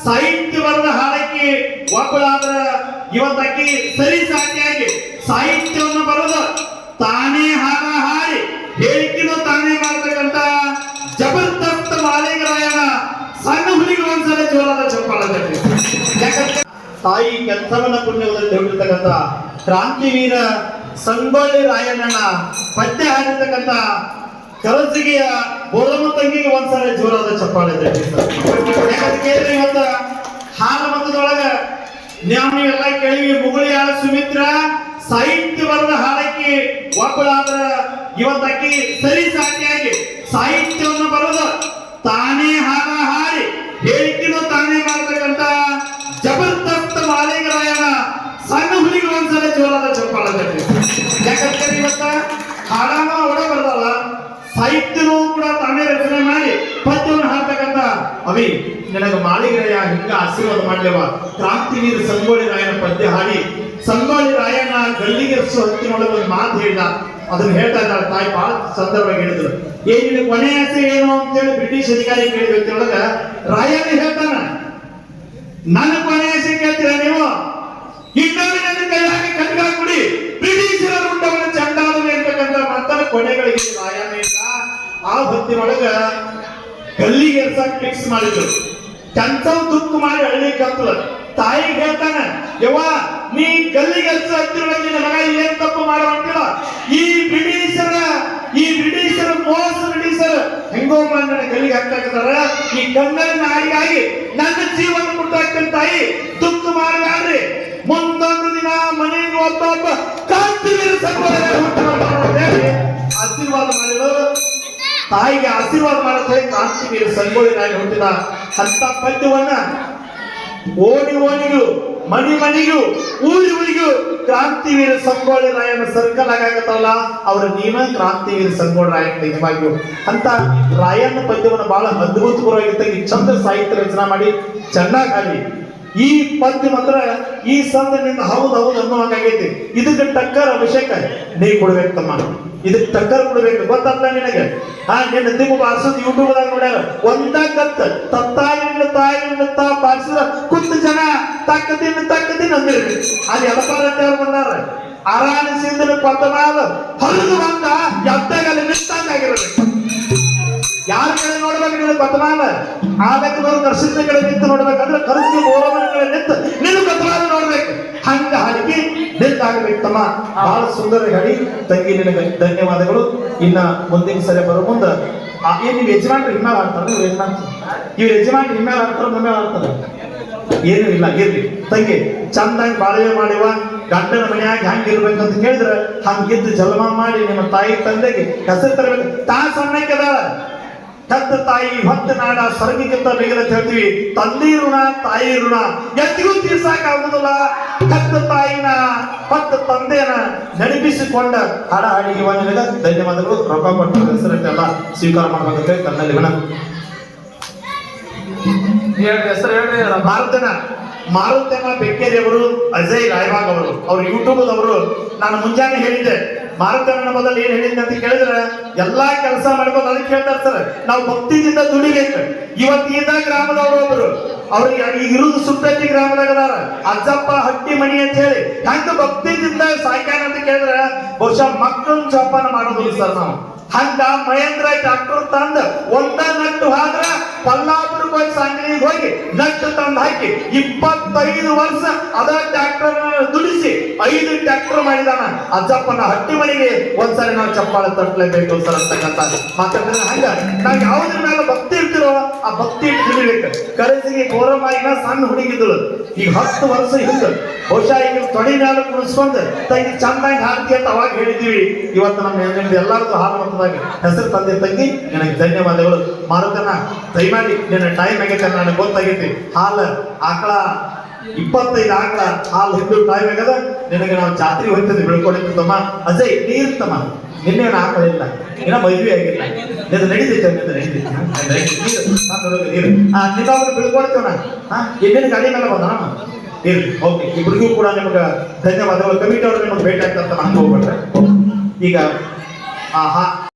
ಸಾಹಿತ್ಯ ಬರದ ಹಾಡಕ್ಕೆ ಒಬ್ಬಳಾದ್ರ ಇವತ್ತಾಕಿ ಸರಿ ಸಾಟಿಯಾಗಿ ಸಾಹಿತ್ಯವನ್ನು ಬರೆದು ತಾನೇ ಹಾಡ ಹಾಡಿ ಹೇಳಿಕೆನೂ ತಾನೇ ಮಾಡ್ತಕ್ಕಂತ ಜಬರ್ದಸ್ತ್ ಮಾಳಿಗರಾಯನ ಸಣ್ಣ ಹುಲಿಗೆ ಒಂದ್ಸಲ ಜೋರಾದ ಚಪ್ಪಾಳ ತಟ್ಟಿ. ಯಾಕಂದ್ರೆ ತಾಯಿ ಕೆಲಸವನ್ನ ಪುಣ್ಯದಲ್ಲಿ ಹೊಂದಿರ್ತಕ್ಕಂಥ ಕ್ರಾಂತಿವೀರ ಸಂಗೊಳ್ಳಿ ರಾಯಣ್ಣನ ಪದ್ಯ ಹಾಡಿರ್ತಕ್ಕಂಥ ಕಲಸಿಗೆಯ ಬೋರಮ್ಮ ತಂಗಿಗೆ ಒಂದ್ಸಲ ಜೋರಾದ ಚಪ್ಪಾಳೆ ತಟ್ಟಿ. ಯಾಕಂದ್ರೆ ಇವತ್ತ ಹಾಲ ಮತದೊಳಗ ನೀವೆಲ್ಲ ಕೇಳಿವಿ, ಮುಗುಳಿಯಾಳ ಸುಮಿತ್ರ ಸಾಹಿತ್ಯ ಬರದ ಹಾಡಕ್ಕೆ ಒಬ್ಬಳಾದ್ರ ಇವತ್ತಾಕಿ ಸರಿ ಸಾಟಿಯಾಗಿ ಸಾಹಿತ್ಯವನ್ನು ಬರೆದು ತಾನೇ ಹಾಡ ಹಾಡಿ ಹೇಳಿಕೆನೂ ತಾನೇ ಮಾಡ್ತಕ್ಕಂತ ಜಬರ್ದಸ್ತ್ ಮಾಳಿಗರಾಯನ ಸಣ್ಣ ಹುಲಿಗೆ ಒಂದ್ಸಲ ಜೋರಾದ ಚಪ್ಪಾಳ ತಟ್ಟಿ. ಯಾಕಂದ್ರೆ ಇವತ್ತ ಹಾಡಾನ ಒಡ ಬರದಲ್ಲ, ಸಾಹಿತ್ಯನೂ ಕೂಡ ತಾನೇ ರಚನೆ ಮಾಡಿ ಪದ್ಯವನ್ನು ಹಾಡ್ತಕ್ಕಂತ ಅವಿ ನನಗೆ ಮಾಳಿಗರಾಯ ಹಿಂಗ ಆಶೀರ್ವಾದ ಮಾಡ್ಲೇವ. ಕ್ರಾಂತಿವೀರ ಸಂಗೊಳ್ಳಿ ರಾಯನ ಪದ್ಯ ಹಾಡಿ ಸಂಗೊಳ್ಳಿ ರಾಯಣ್ಣ ಗಲ್ಲಿಗೆ ಹೊತ್ತಿನೊಳಗೆ ಒಂದು ಮಾತು ಹೇಳಿದ. ಅದನ್ನ ಹೇಳ್ತಾ ಇದ್ದಾಳೆ ತಾಯಿ, ಬಹಳ ಸಂದರ್ಭವಾಗಿ ಹೇಳಿದ್ರು. ಏನಿದೆ ಕೊನೆ ಆಸೆ ಏನು ಅಂತೇಳಿ ಬ್ರಿಟಿಷ್ ಅಧಿಕಾರಿ ಕೇಳಿದ ವ್ಯಕ್ತಿಯೊಳಗ ರಾಯಣ್ಣ ಹೇಳ್ತಾನ, ನನ್ನ ಕೊನೆ ಆಸೆ ಕೇಳ್ತೀರ ನೀವು? ಇನ್ನೊಮ್ಮೆ ನನ್ನ ಕೈಯಾಗಿ ಕಟ್ಟ ಕೊಡಿ, ಬ್ರಿಟಿಷರ ಉಂಟವನ್ನ ಚಂಡಾಲನೆ ಅಂತಕ್ಕಂಥ ಮಾತನ್ನ ಕೊನೆಗಳಿಗೆ ರಾಯಣ್ಣ ಇಲ್ಲ. ಆ ಹೊತ್ತಿನೊಳಗ ಗಲ್ಲಿಗೆ ಎರ್ಸಕ್ ಫಿಕ್ಸ್ ಮಾಡಿದ್ರು. ಚಂಚವ್ ದುಃಖ ಮಾಡಿ ಹಳ್ಳಿ ಕತ್ತಲ ತಾಯಿಗೆ ಹೇಳ್ತಾನೆ, ಯವ್ವ ನೀ ಗಲ್ಲಿಗೆ ಎರ್ಸ ಹತ್ತಿರೊಳಗೆ ನಿನ್ನ ಮಗ ಏನ್ ತಪ್ಪು ಮಾಡುವಂತಿಲ್ಲ. ಈ ಬ್ರಿಟಿಷರ ಮೋಸ ಬ್ರಿಟಿಷರ್ ಹೆಂಗೋ ನನ್ನ ಗಲ್ಲಿಗೆ ಹಾಕ್ತಾರ. ಈ ಕನ್ನಡ ನಾಡಿಗಾಗಿ ನನ್ನ ಜೀವನ ಕೊಟ್ಟಾಗ್ತೇನೆ ತಾಯಿ, ದುಃಖ ಮಾಡಬೇಡ್ರಿ. ಮುಂದೊಂದು ದಿನ ಮನೆಗೆ ಒಬ್ಬ ಕ್ರಾಂತಿವೀರ ಆಶೀರ್ವಾದ ಮಾಡಿದ್ರು. ತಾಯಿಗೆ ಆಶೀರ್ವಾದ ಮಾಡುತ್ತೆ ಕ್ರಾಂತಿವೀರ ಸಂಗೊಳ್ಳಿ ರಾಯ ಹುಟ್ಟಿದ ಅಂತ ಪದ್ಯವನ್ನ ಓಣಿ ಓಣಿಗೂ ಮನಿ ಮನಿಗೂ ಊರಿಗೂ ಕ್ರಾಂತಿವೀರ ಸಂಗೊಳ್ಳಿ ರಾಯನ ಸರ್ಕಲ್ ಆಗಾಗತ್ತಲ್ಲ, ಅವ್ರ ನೀವ ಕ್ರಾಂತಿವೀರ ಸಂಗೊಳ್ಳಿ ರಾಯನ ನಿಜವಾಗಿಯೂ ಅಂತ ರಾಯನ ಪದ್ಯವನ್ನು ಬಹಳ ಅದ್ಭುತಪೂರ್ವವಾಗಿ ಚಂದ್ರ ಸಾಹಿತ್ಯ ರಚನಾ ಮಾಡಿ ಚೆನ್ನಾಗಿ ಹಾಡಿ ಈ ಪದ್ಯ ಮಾತ್ರ ಈ ಸಂದರ್ಭದಿಂದ ಹೌದು ಅನ್ನುವಂಗಾಗೈತಿ. ಇದಕ್ಕೆ ಟಕ್ಕರ್ ಅಭಿಷೇಕ ನೀ ಕೊಡ್ಬೇಕು ತಮ್ಮ, ಇದಕ್ಕೆ ಟಕ್ಕರ್ ಕೊಡ್ಬೇಕು. ಗೊತ್ತಲ್ಲ ನಿನಗೆ? ನಿನ್ನ ದಿಮ್ಮ ಬಾರಿಸೋದು ಯೂಟ್ಯೂಬ್ದಾಗ ನೋಡ್ಯಾರ. ಒಂದ ಕತ್ತ ತಾಯಿಯಿಂದ ಬಾರಿಸಿದ ಕುತ್ತ ಜನ ತಕ್ಕದಿನ ಅಂದಿರ್ಬೇಕು. ಅಲ್ಲಿ ಎಡಪಾರಟ್ಟವ್ರು ಬಂದಾರ. ಅರಾಣಿಸಿದ ಕೊತ್ತಮಾಲ ಹೊರದು ಬಂದ ಎದ್ದಾಗಲ್ಲಿ ನಿಂತಾಗಿರ್ಬೇಕು. ಯಾರ ಕಡೆ ನೋಡ್ಬೇಕು ನೀನು ಕೊತ್ತಮಾಲ? ಆ ಲೆಕ್ಕದವ್ರು ನರಸಿಂಹ ಕಡೆ ನಿಂತು ನೋಡ್ಬೇಕಂದ್ರೆ ಕರ್ಸಿ ಬೋರಮ್ಮನ ಕಡೆ ನಿಂತು ನೀನು ಕೊತ್ತಮಾಲ ನೋಡ್ಬೇಕು. ಹಂಗ ಹಾಡಿಗೆ ನಿಂತಾಗಬೇಕು ತಮ್ಮ. ಬಹಳ ಸುಂದರ ಹಾಡಿ ತಂಗಿ, ನಿನಗೆ ಧನ್ಯವಾದಗಳು. ಇನ್ನ ಮುಂದಿನ ಸರಿ ಬರೋ ಮುಂದ ಏನ್ ನೀವು ಯಜಮಾನ್ರು ಹಿಮ್ಮೇಲೆ ಆಡ್ತಾರೆ? ಇವ್ರ ಯಜಮಾನ್ರು ಹಿಮ್ಮೇಲೆ ಆಡ್ತಾರ ಮುಂದೆ ಆಡ್ತಾರೆ? ಏನು ಇಲ್ಲ, ಇರ್ಲಿ ತಂಗಿ. ಚಂದಾಗಿ ಬಾಳ್ವೆ ಮಾಡಿವ ಗಂಡನ ಮನೆಯಾಗಿ ಹಂಗ ಇರ್ಬೇಕಂತ ಕೇಳಿದ್ರೆ ಹಂಗಿದ್ದು ಜನ್ಮ ಮಾಡಿ ನಿಮ್ಮ ತಾಯಿ ತಂದೆಗೆ ಹೆಸರು ತರಬೇಕು. ತಾ ಸಣ್ಣಕ್ಕೆದಾಳ ಕತ್ತ ತಾಯಿ ಹೊತ್ತ ನಾಡ ಸ್ವರ್ಗಕ್ಕಿಂತ ಬೇಗದ ಹೇಳ್ತೀವಿ. ತಂದೆ ಋಣ ತಾಯಿ ಋಣ ಎತ್ತಿಗೂ ತೀರ್ಸಾಕಾಗುದಿಲ್ಲ. ಕತ್ತ ತಾಯಿನ ಹೊತ್ತ ತಂದೆಯನ್ನ ನಡಿಪಿಸಿಕೊಂಡ ಹಾಡ ಹಾಡಿ ನಿನಗ ಧನ್ಯವಾದಗಳು. ರೊಕ್ಕ ಕೊಟ್ಟು ಹೆಸರನ್ನೆಲ್ಲ ಸ್ವೀಕಾರ ಮಾಡ್ಬೇಕಂತ ತನ್ನಲ್ಲಿ ವಿನಂತಿ. ಹೆಸರು ಹೇಳ್ರಿ. ಮಾರುತನ ಬೆಕ್ಕೇರಿ ಅವರು, ಅಜಯ್ ರಾಯಬಾಗ್ ಅವರು, ಅವ್ರು ಯೂಟ್ಯೂಬ್ ಅವರು. ನಾನು ಮುಂಜಾನೆ ಹೇಳಿದ್ದೆ ಮಾರುತನ ಮೊದಲು ಏನ್ ಹೇಳಿದ್ದೆ ಅಂತ ಕೇಳಿದ್ರೆ ಎಲ್ಲಾ ಕೆಲಸ ಮಾಡ್ಬೋದು. ಅದಕ್ಕೆ ಹೇಳ್ತಾರೆ ಸರ್, ನಾವು ಭಕ್ತಿಯಿಂದ ದುಡಿಬೇಕು. ಇವತ್ತಿನ ಗ್ರಾಮದವರು ಒಬ್ರು, ಅವ್ರಿಗೆ ಈಗ ಇರುವುದು ಸುತ್ತಟ್ಟಿ ಗ್ರಾಮದಾಗ ಅದಾರ, ಅಜ್ಜಪ್ಪ ಹಟ್ಟಿ ಮಣಿ ಅಂತ ಹೇಳಿ. ಹಂಗ ಭಕ್ತಿಯಿಂದ ಸಾಯ್ಕಾನ ಅಂತ ಕೇಳಿದ್ರೆ ಬಹುಶಃ ಮಕ್ಕಳ ಜೋಪಾನ ಮಾಡೋದಿಲ್ಲ ಸರ್ ನಾವು. ಹಂಗ ಮಹೇಂದ್ರ ಟ್ರಾಕ್ಟರ್ ತಂದ ಒಂದ ನಟ್ಟು ಹಾದ್ರ ಪಲ್ಲಾಪುರಕ್ಕೆ ಹೋಗಿ ಸಾಂಗ್ಲಿಗೆ ಹೋಗಿ ನಟ್ಟು ತಂದು ಹಾಕಿ 25 ವರ್ಷ ಅದ ಟ್ರಾಕ್ಟರ್ ದುಡಿಸಿ 5 ಟ್ರಾಕ್ಟರ್ ಮಾಡಿದಾನ. ಅಜ್ಜಪ್ಪನ ಹಟ್ಟಿ ಮನೆಗೆ ಒಂದ್ಸರಿ ನಾವು ಚಪ್ಪಾಳೆ ತಟ್ಟಲೇಬೇಕು ಸರ್ ಅಂತಕ್ಕಂಥ ಮಾತಾಡಿದ್ರೆ ಹಂಗ ನಾವ್ ಯಾವ್ದ್ರ ಮೇಲೆ ಭಕ್ತಿ ಇರ್ತಿರೋ ಆ ಭಕ್ತಿ ತಿಳಿಬೇಕು. ಕರೆಸಿಗೆ ಗೋರಮ್ಮಾಯಿನ ಸಣ್ಣ ಹುಡುಗಿದ್ದಳು, ಈಗ 10 ವರ್ಷ ಹಿಂದ. ಬಹುಶಃ ಈಗ ತೊಡಿ ಮೇಲೆ ಕುಣಿಸ್ಕೊಂಡು ತಂಗಿ ಚಂದಾಗಿ ಹಾಡ್ತಿ ಅಂತ ಅವಾಗ ಹೇಳಿದೀವಿ. ಇವತ್ತು ನಮ್ಮ ಎಲ್ಲರದ್ದು ಹಾಲು ಮತದಾಗಿ ಹೆಸರು ತಂದೆ ತಂಗಿ, ನನಗೆ ಧನ್ಯವಾದಗಳು. ಮಾರುತನ ದಯಮಾಡಿ ನಿನ್ನ ಟೈಮ್ ಆಗೈತೆ, ನನಗೆ ಗೊತ್ತಾಗೈತಿ. ಹಾಲು ಆಕಳ 25 ಆಕಳ ಹಾಲು ಹಿಂದೂ ಟೈಮ್ ಆಗದ. ನಿನಗೆ ನಾವು ಜಾತ್ರೆ ಹೋಗ್ತದೆ ಬೆಳ್ಕೊಂಡಿರ್ತಮ್ಮ. ಅಜಯ್ ನೀರ್ತಮ್ಮ, ನಿನ್ನೆ ಆಕಳ ಇಲ್ಲ, ಇನ್ನ ಮದುವೆ ಆಗಿಲ್ಲ, ನಿನ್ನ ನಡೀತೈತೆ ನಡೀತೈತೆ ನೀರು ನಿನ್ನ ಬೆಳ್ಕೊಳ್ತೇವಣ. ಇನ್ನೇನು ಗಾಡಿ ಮೇಲೆ ಬಂದ ಇರ್ಲಿ. ಓಕೆ, ಇಬ್ಬರಿಗೂ ಕೂಡ ನಿಮ್ಗೆ ಧನ್ಯವಾದಗಳು. ಕಮಿಟಿ ಅವರು ನಿಮಗೆ ಭೇಟಿ ಆಗ್ತಂತ ಹಂಗೆ ಹೋಗ್ಬಿಟ್ರೆ ಈಗ